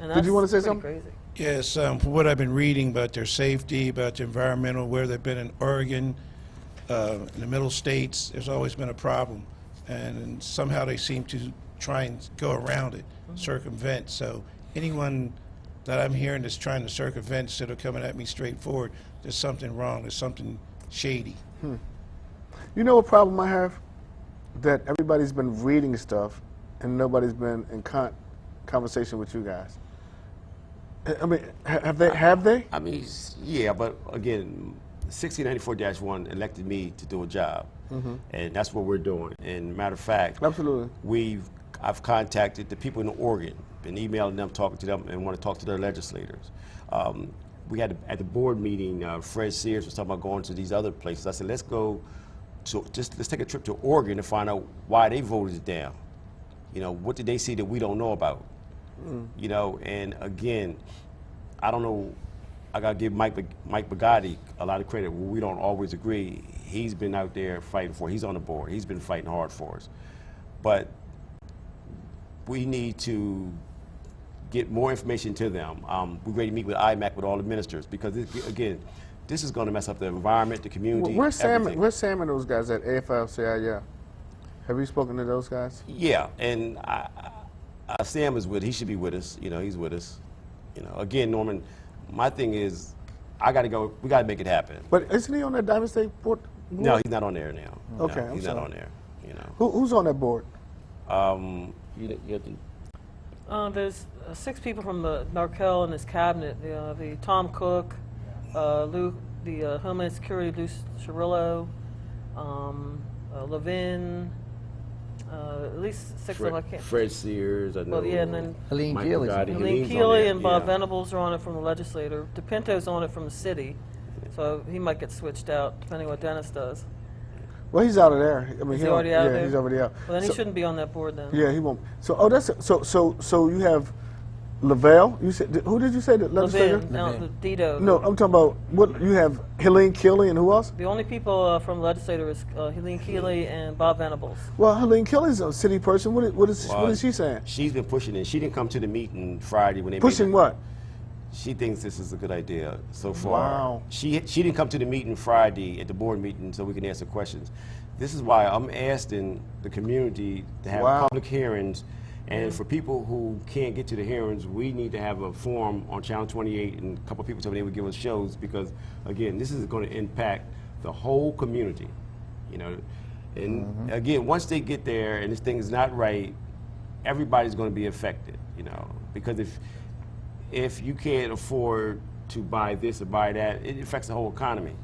And Did you want to say pretty something? Crazy. Yes, from what I've been reading about their safety, about the environmental, where they've been in Oregon, in the middle states, there's always been a problem. And somehow they seem to try and go around it, circumvent. So anyone that I'm hearing that's trying to circumvent instead of coming at me straightforward, there's something wrong, there's something shady. You know what problem I have? That everybody's been reading stuff and nobody's been in conversation with you guys. I mean, have they? I mean, yeah, but again, 1694-1 elected me to do a job, and that's what we're doing. And matter of fact, Absolutely. I've contacted the people in Oregon, been emailing them, talking to them, and want to talk to their legislators. We had at the board meeting, Fred Sears was talking about going to these other places. I said, let's go to let's take a trip to Oregon to find out why they voted it down. You know, what did they see that we don't know about? You know, and again, I don't know. I gotta give Mike Bugatti a lot of credit. We don't always agree. He's been out there fighting for. He's on the board. He's been fighting hard for us. But we need to get more information to them. We're ready to meet with IMAC with all the ministers because again, this is going to mess up the environment, the community. Where's Sam and those guys at AFL-CIO? Have you spoken to those guys? Yeah, and Sam is with. He should be with us. You know, he's with us. You know, again, Norman, my thing is, I got to go. We got to make it happen. But isn't he on that Diamond State board? No, he's not on there now. Okay, no, he's not on there. You know, who's on that board? you have to. There's 6 people from the Markell and his cabinet. The Tom Cook, Lou, the Homeland Security, Lou Cirillo, Levin. At least 6 of them. I can't. Fred Sears. I know. Well, yeah, and then Helene Mike Keeley. Bugatti. Helene Helene's on Keeley there, and Bob yeah. Venables are on it from the legislator. DePinto's on it from the city, so he might get switched out depending what Dennis does. Well, he's out of there. I mean, Is he already out of yeah, there? he's already out. Well, then he shouldn't be on that board then. Yeah, he won't. So you have Lavelle. You said who did you say the legislator? Levin, no, the Dito. No, I'm talking about what you have. Helene Keeley and who else? The only people from the legislator is Helene Keeley and Bob Venables. Well, Helene Keeley's a city person. What is she saying? She's been pushing it. She didn't come to the meeting Friday when they Pushing what? She thinks this is a good idea so far. Wow. She didn't come to the meeting Friday at the board meeting so we can answer questions. This is why I'm asking the community to have public hearings, and for people who can't get to the hearings, we need to have a forum on Channel 28 and a couple of people told me they would give us shows because, again, this is going to impact the whole community, you know. And again, once they get there and this thing is not right, everybody's going to be affected, you know, because if you can't afford to buy this or buy that, it affects the whole economy.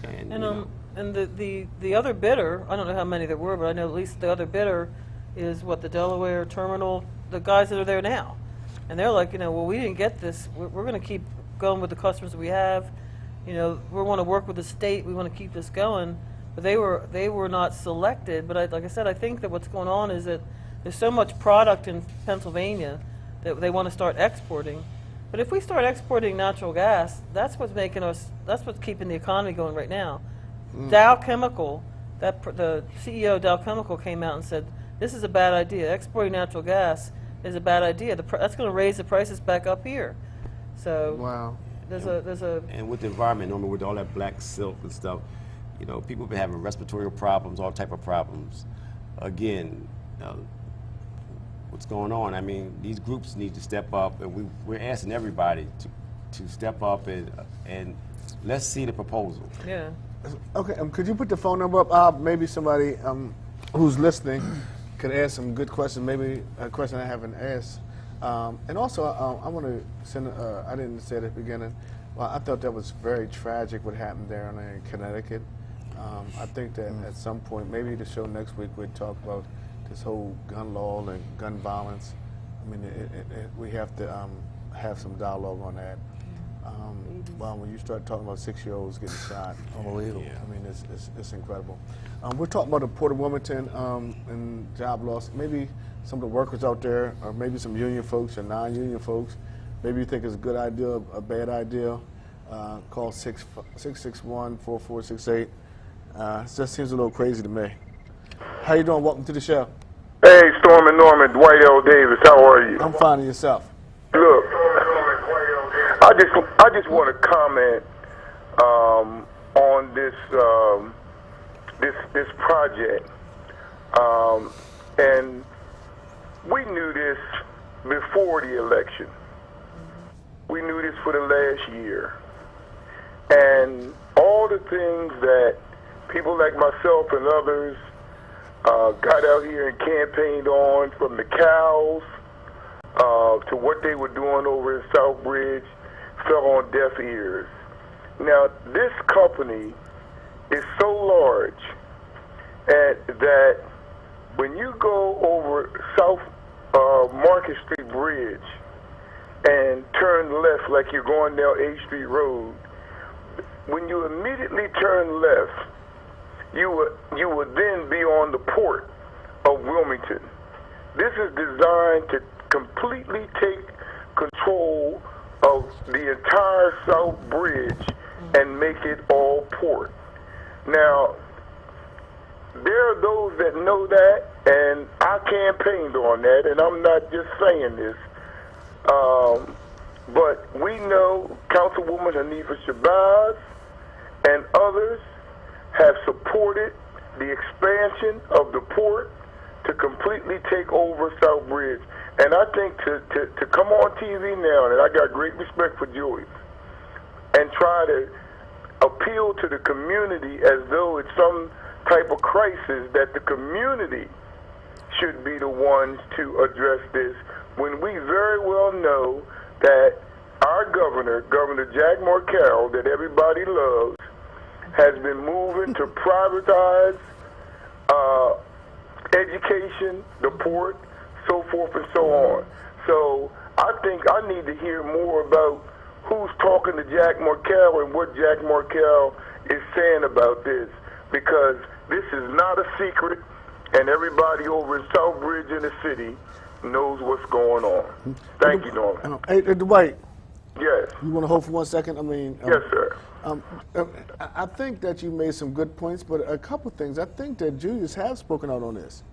And, you know, and the other bidder, I don't know how many there were, but I know at least the other bidder is what, the Delaware terminal, the guys that are there now. And they're like, you know, well, we didn't get this. We're going to keep going with the customers that we have. You know, we want to work with the state. We want to keep this going. But they were not selected. But like I said, I think that what's going on is that there's so much product in Pennsylvania that they want to start exporting. But if we start exporting natural gas, that's what's keeping the economy going right now. Dow Chemical, the CEO of Dow Chemical came out and said, this is a bad idea. Exporting natural gas is a bad idea. That's going to raise the prices back up here. So wow. There's a and with the environment, Norman, with all that black silk and stuff, you know, people have been having respiratory problems, all type of problems. Again, what's going on? I mean, these groups need to step up, and we're asking everybody to step up and let's see the proposal. yeah. Okay, could you put the phone number up? Maybe somebody who's listening could ask some good questions, maybe a question I haven't asked. And also, I want to send, I didn't say it at the beginning, well, I thought that was very tragic what happened down there in Connecticut. I think that at some point, maybe the show next week, we'd talk about this whole gun law and gun violence. I mean, we have to have some dialogue on that. Well, when you start talking about 6-year-olds getting shot, unbelievable. Yeah. I mean, it's incredible. We're talking about the Port of Wilmington and job loss. Maybe some of the workers out there, or maybe some union folks or non-union folks, maybe you think it's a good idea, a bad idea. Call 661-4468. It just seems a little crazy to me. How you doing? Welcome to the show. Hey, Storm and Norman, Dwight L. Davis, how are you? I'm fine, and yourself? Look, I just want to comment on this project, and we knew this before the election. We knew this for the last year, and all the things that people like myself and others got out here and campaigned on, from the cows to what they were doing over in Southbridge, fell on deaf ears. Now, this company is so large that when you go over South Market Street Bridge and turn left like you're going down 8th Street Road, when you immediately turn left, you would then be on the port of Wilmington. This is designed to completely take control of the entire South Bridge and make it all port. Now, there are those that know that, and I campaigned on that, and I'm not just saying this, but we know Councilwoman Hanifa Shabazz and others have supported the expansion of the port to completely take over Southbridge. And I think to come on TV now, and I got great respect for Joyce, and try to appeal to the community as though it's some type of crisis that the community should be the ones to address this, when we very well know that our governor, Governor Jack Morcell, that everybody loves, has been moving to privatize education, the port, so forth and so on. So I think I need to hear more about who's talking to Jack Morcell and what Jack Morcell is saying about this, because this is not a secret, and everybody over in Southbridge in the city knows what's going on. Thank you, Norman. Hey, Dwight. Yes. You want to hold for 1 second? I mean, Yes, sir. I think that you made some good points, but a couple things. I think that Julius has spoken out on this.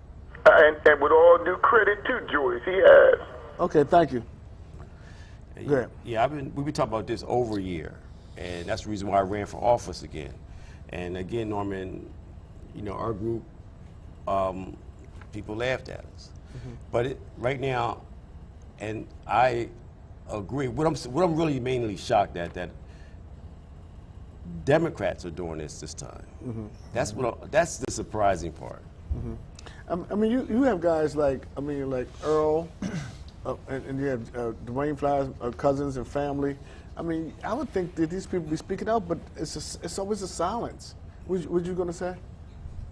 And with all due credit to Joyce, he has. Okay, thank you. Go ahead. Yeah, we've been talking about this over a year, and that's the reason why I ran for office again. And again, Norman, you know, our group, people laughed at us. But right now, and I agree, what I'm really mainly shocked at, that Democrats are doing this time. That's that's the surprising part. I mean, you have guys like Earl, and you have Dwayne Fly's cousins and family. I mean, I would think that these people be speaking out, but it's always a silence. What you going to say?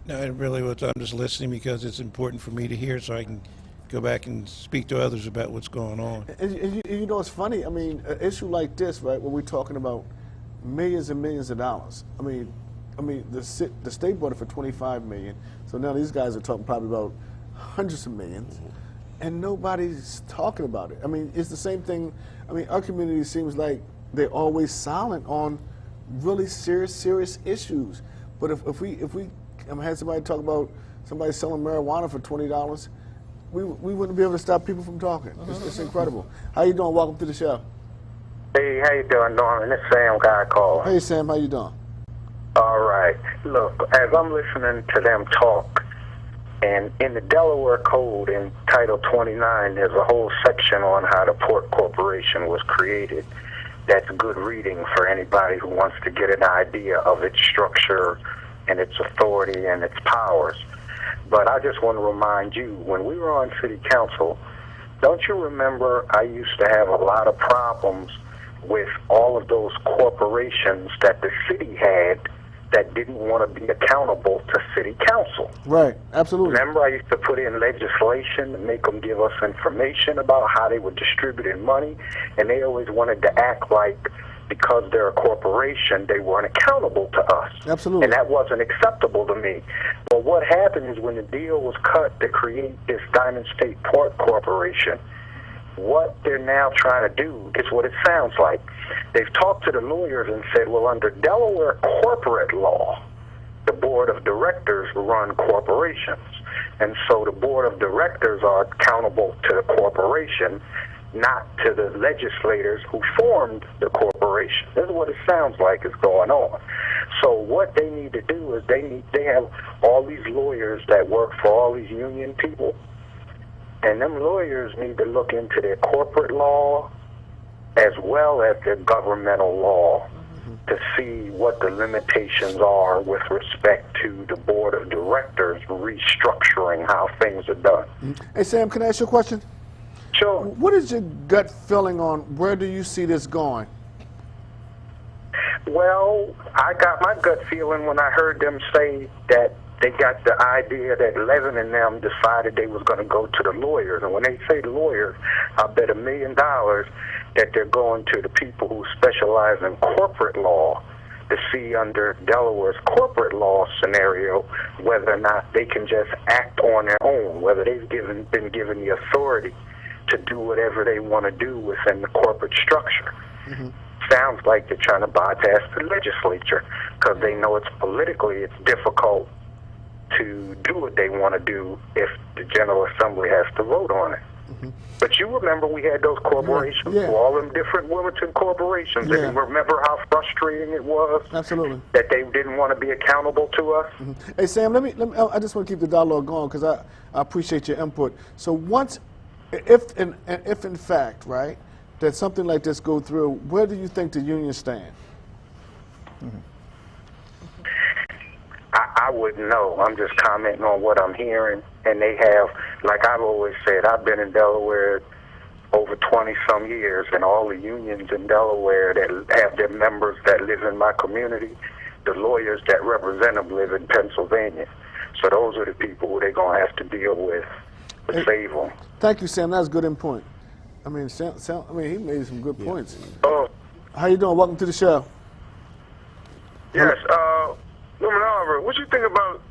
No, it really was. I'm just listening because it's important for me to hear, so I can go back and speak to others about what's going on. And you know, it's funny. I mean, an issue like this, right, where we're talking about millions and millions of dollars. I mean, the state bought it for $25 million. So now these guys are talking probably about hundreds of millions, and nobody's talking about it. I mean, it's the same thing. I mean, our community seems like they're always silent on really serious issues. But if we had somebody talk about somebody selling marijuana for $20, we wouldn't be able to stop people from talking. It's incredible. How you doing? Welcome to the show. Hey, how you doing, Norman? It's Sam Guy calling. Hey, Sam, how you doing? All right. Look, as I'm listening to them talk, and in the Delaware Code, in Title 29, there's a whole section on how the Port Corporation was created. That's good reading for anybody who wants to get an idea of its structure and its authority and its powers. But I just want to remind you, when we were on City Council, don't you remember I used to have a lot of problems with all of those corporations that the city had that didn't want to be accountable to City Council? Right, absolutely. Remember, I used to put in legislation to make them give us information about how they were distributing money, and they always wanted to act like because they're a corporation, they weren't accountable to us. Absolutely. And that wasn't acceptable to me. But what happened is when the deal was cut to create this Diamond State Port Corporation, what they're now trying to do is what it sounds like. They've talked to the lawyers and said, well, under Delaware corporate law, the board of directors run corporations. And so the board of directors are accountable to the corporation, not to the legislators who formed the corporation. This is what it sounds like is going on. So what they need to do is they have all these lawyers that work for all these union people, and them lawyers need to look into their corporate law as well as their governmental law to see what the limitations are with respect to the board of directors restructuring how things are done. Hey, Sam, can I ask you a question? Sure. What is your gut feeling on where do you see this going? Well, I got my gut feeling when I heard them say that they got the idea that Levin and them decided they was going to go to the lawyers. And when they say lawyers, I bet $1 million that they're going to the people who specialize in corporate law to see under Delaware's corporate law scenario whether or not they can just act on their own, whether they've been given the authority to do whatever they want to do within the corporate structure. Sounds like they're trying to bypass the legislature because they know it's difficult to do what they want to do if the General Assembly has to vote on it. But you remember we had those corporations, all them different Wilmington corporations, and you remember how frustrating it was Absolutely. that they didn't want to be accountable to us? Hey, Sam, I just want to keep the dialogue going because I appreciate your input. So once, if in fact, right, that something like this go through, where do you think the union stand? I wouldn't know. I'm just commenting on what I'm hearing. And they have, like I've always said, I've been in Delaware over 20-some years, and all the unions in Delaware that have their members that live in my community, the lawyers that represent them live in Pennsylvania. So those are the people who they're going to have to deal with to save them. Thank you, Sam. That's a good input. I mean, Sam, he made some good points. Oh, How you doing? Welcome to the show. Yes, Woman Oliver, what you think about,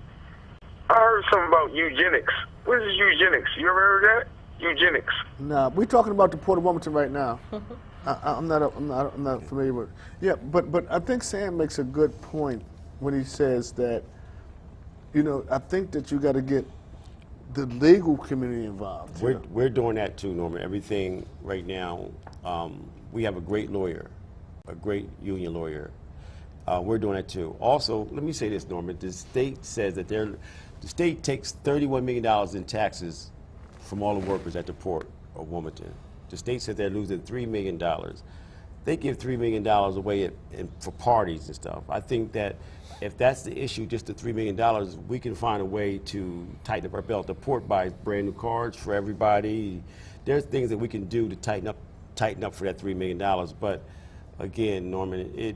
I heard something about eugenics. What is eugenics? You ever heard of that? Eugenics. Nah, we're talking about the Port of Wilmington right now. I'm not familiar with. Yeah, but I think Sam makes a good point when he says that, I think that you got to get the legal community involved. We're doing that too, Norman. Everything right now, we have a great lawyer, a great union lawyer. We're doing that too. Also, let me say this, Norman. The state says that the state takes $31 million in taxes from all the workers at the Port of Wilmington. The state said they're losing $3 million. They give $3 million away for parties and stuff. I think that if that's the issue, just the $3 million, we can find a way to tighten up our belt. The Port buys brand new cars for everybody. There's things that we can do to tighten up for that $3 million. But again, Norman,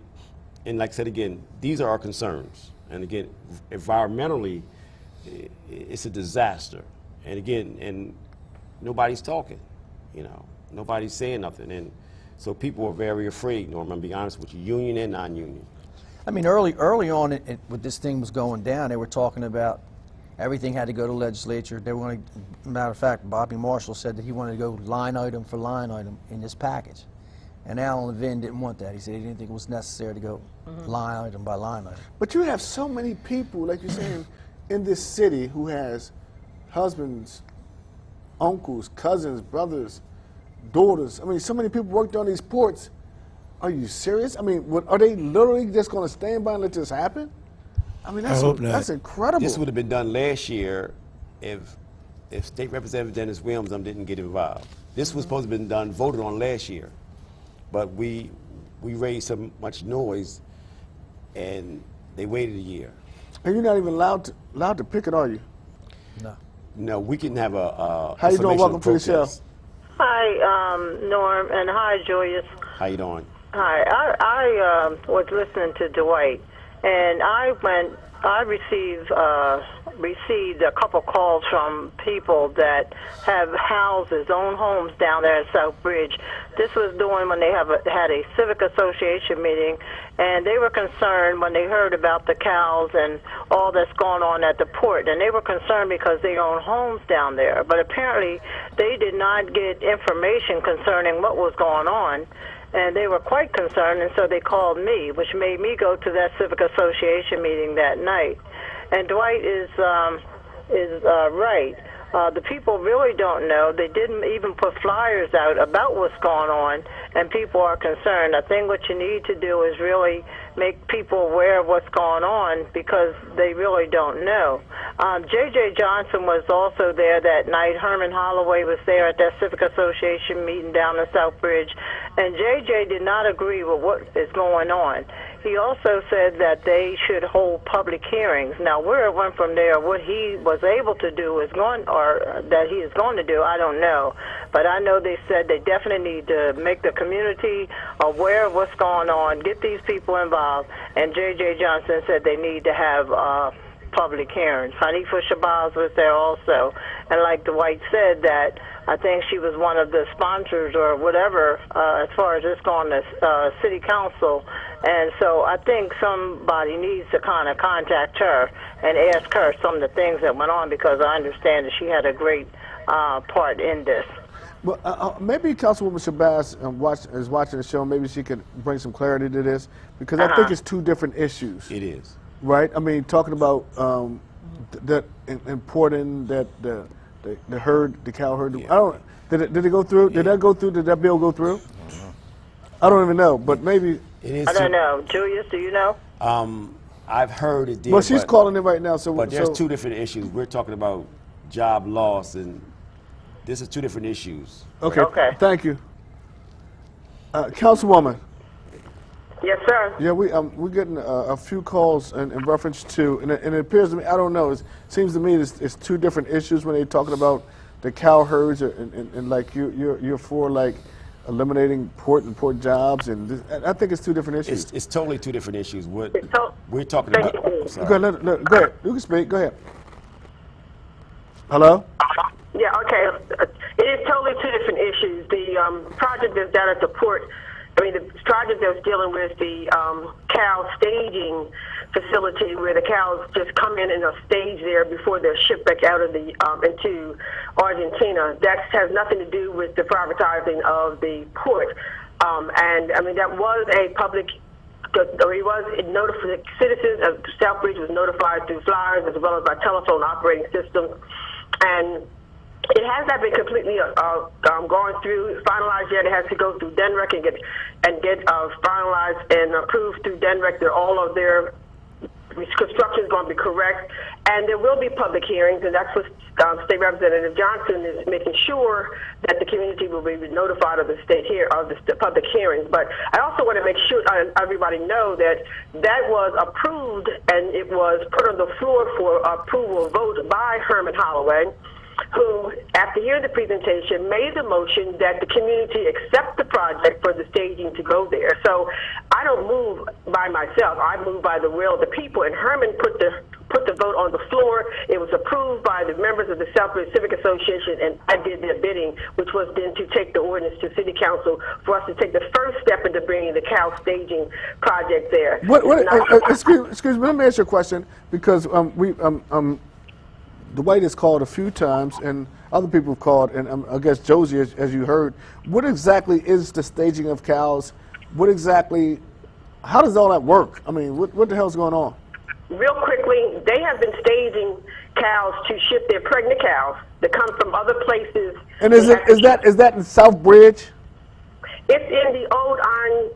and like I said again, these are our concerns. And again, environmentally, it's a disaster. And again, and nobody's talking, nobody's saying nothing. And so people are very afraid, Norman, I'm being honest with you, union and non-union. I mean, early on, when this thing was going down, they were talking about everything had to go to legislature. They wanted, matter of fact, Bobby Marshall said that he wanted to go line item for line item in this package. And Alan Levin didn't want that. He said he didn't think it was necessary to go line item by line item. But you have so many people, like you're saying, in this city who has husbands, uncles, cousins, brothers, daughters. I mean, so many people worked on these ports. Are you serious? I mean, are they literally just going to stand by and let this happen? I mean, I hope not. That's incredible. This would have been done last year if State Representative Dennis Williams didn't get involved. This was supposed to have been done, voted on last year. But we raised so much noise, and they waited a year. And you're not even allowed to picket, are you? No. No, we can have a How you doing? Welcome to the show. Hi, Norm, and hi, Joyous. How you doing? Hi. I was listening to Dwight, and I received a couple calls from people that have houses, own homes down there at South Bridge. This was during when they had a civic association meeting, and they were concerned when they heard about the cows and all that's going on at the port, and they were concerned because they own homes down there. But apparently they did not get information concerning what was going on, and they were quite concerned, and so they called me, which made me go to that civic association meeting that night. And Dwight is right. The people really don't know. They didn't even put flyers out about what's going on, and people are concerned. I think what you need to do is really make people aware of what's going on because they really don't know. J.J. Johnson was also there that night. Herman Holloway was there at that Civic Association meeting down in Southbridge, and J.J. did not agree with what is going on. He also said that they should hold public hearings. Now, where it went from there, what he was able to do is going, or that he is going to do, I don't know. But I know they said they definitely need to make the community aware of what's going on, get these people involved. And J.J. Johnson said they need to have public hearings. Hanifa Shabazz was there also. And like Dwight said, that I think she was one of the sponsors or whatever as far as this going to city council. And so I think somebody needs to kind of contact her and ask her some of the things that went on because I understand that she had a great part in this. Well, maybe Councilwoman Shabazz is watching the show. Maybe she could bring some clarity to this because I think it's two different issues. It is. Right? I mean, talking about that important that the herd, the cow herd. Yeah. I don't. Did it go through? Did that go through? Did that bill go through? I don't even know, but maybe. It is. I don't know. Julius, do you know? I've heard it did. Well, she's calling in right now. But there's two different issues. We're talking about job loss, and this is two different issues. Okay. Okay. Thank you, Councilwoman. Yes, sir. Yeah, we're getting a few calls in reference to, and it appears to me, I don't know, it seems to me it's two different issues when they're talking about the cow herds, and like you're for like eliminating port jobs, and this, I think it's two different issues. It's totally two different issues. What So- we're talking about. I'm sorry. Go ahead, go ahead. You can speak. Go ahead. Hello. Yeah, okay. It is totally two different issues. The project that's down at the port, the project that's dealing with the cow staging facility where the cows just come in and are staged there before they're shipped back out of the into Argentina. That has nothing to do with the privatizing of the port. And that was a public. He was notified. Citizens of Southbridge was notified through flyers as well as by telephone operating systems, and it has not been completely gone through, finalized yet. It has to go through DENREC and get finalized and approved through DENREC. All of their construction is going to be correct, and there will be public hearings, and that's what State Representative Johnson is making sure that the community will be notified of the public hearings. But I also want to make sure everybody know that was approved and it was put on the floor for approval vote by Herman Holloway, who, after hearing the presentation, made the motion that the community accept the project for the staging to go there. So I don't move by myself. I move by the will of the people. And Herman put the vote on the floor. It was approved by the members of the Southbridge Civic Association, and I did their bidding, which was then to take the ordinance to City Council for us to take the first step into bringing the cow staging project there. Excuse me, let me ask you a question, because Dwight has called a few times, and other people have called, and I guess Josie, as you heard. What exactly is the staging of cows? How does all that work? I mean, what the hell's going on? Real quickly, they have been staging cows to ship their pregnant cows that come from other places. And is that in Southbridge? It's in the old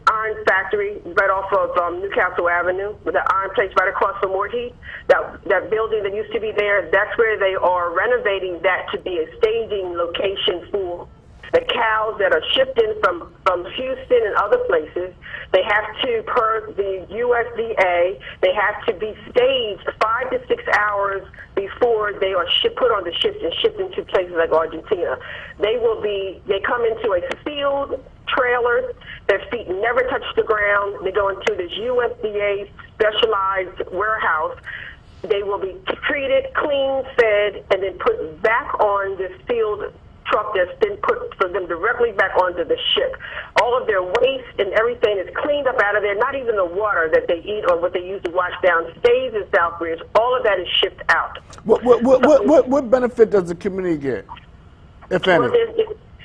iron factory right off of Newcastle Avenue, with the iron place right across from Morty. That building that used to be there, that's where they are renovating that to be a staging location for the cows that are shipped in from Houston and other places. They have to, per the USDA, they have to be staged 5 to 6 hours before they are put on the ships and shipped into places like Argentina. They come into a sealed trailer. Their feet never touch the ground. They go into this USDA specialized warehouse. They will be treated, cleaned, fed, and then put back on this sealed truck that's been put for them directly back onto the ship. All of their waste and everything is cleaned up out of there. Not even the water that they eat or what they use to wash down stays in Southbridge. All of that is shipped out. What benefit does the community get, if any? Well,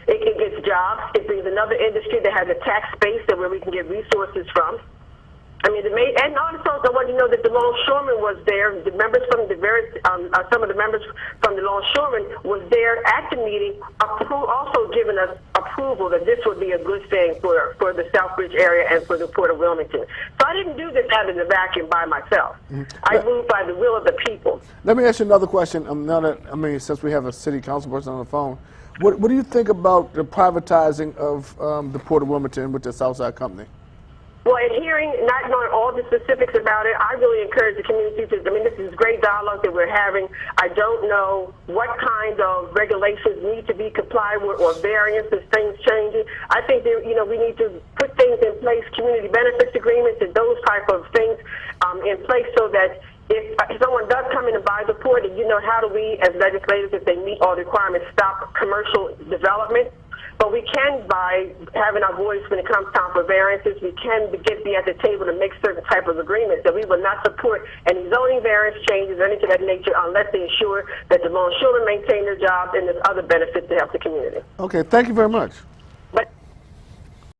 it gets jobs. It brings another industry that has a tax base that where we can get resources from. And also I wanted to know that the longshoreman was there. The members from the various, some of the members from the longshoreman was there at the meeting, also giving us approval that this would be a good thing for the Southbridge area and for the Port of Wilmington. So I didn't do this out of the vacuum by myself. I moved by the will of the people. Let me ask you another question. Since we have a city council person on the phone, what do you think about the privatizing of the Port of Wilmington with the Southside Company? Well, not knowing all the specifics about it, I really encourage the community to, this is great dialogue that we're having. I don't know what kind of regulations need to be complied with or variances, things changing. I think that, we need to put things in place, community benefits agreements and those type of things in place so that if someone does come in and buy the port, and how do we as legislators, if they meet all the requirements, stop commercial development? But we can, by having our voice when it comes time for variances, we can be at the table to make certain type of agreements that we will not support any zoning variance changes or anything of that nature unless they ensure that the longshoremen maintain their jobs and there's other benefits to help the community. Okay, thank you very much.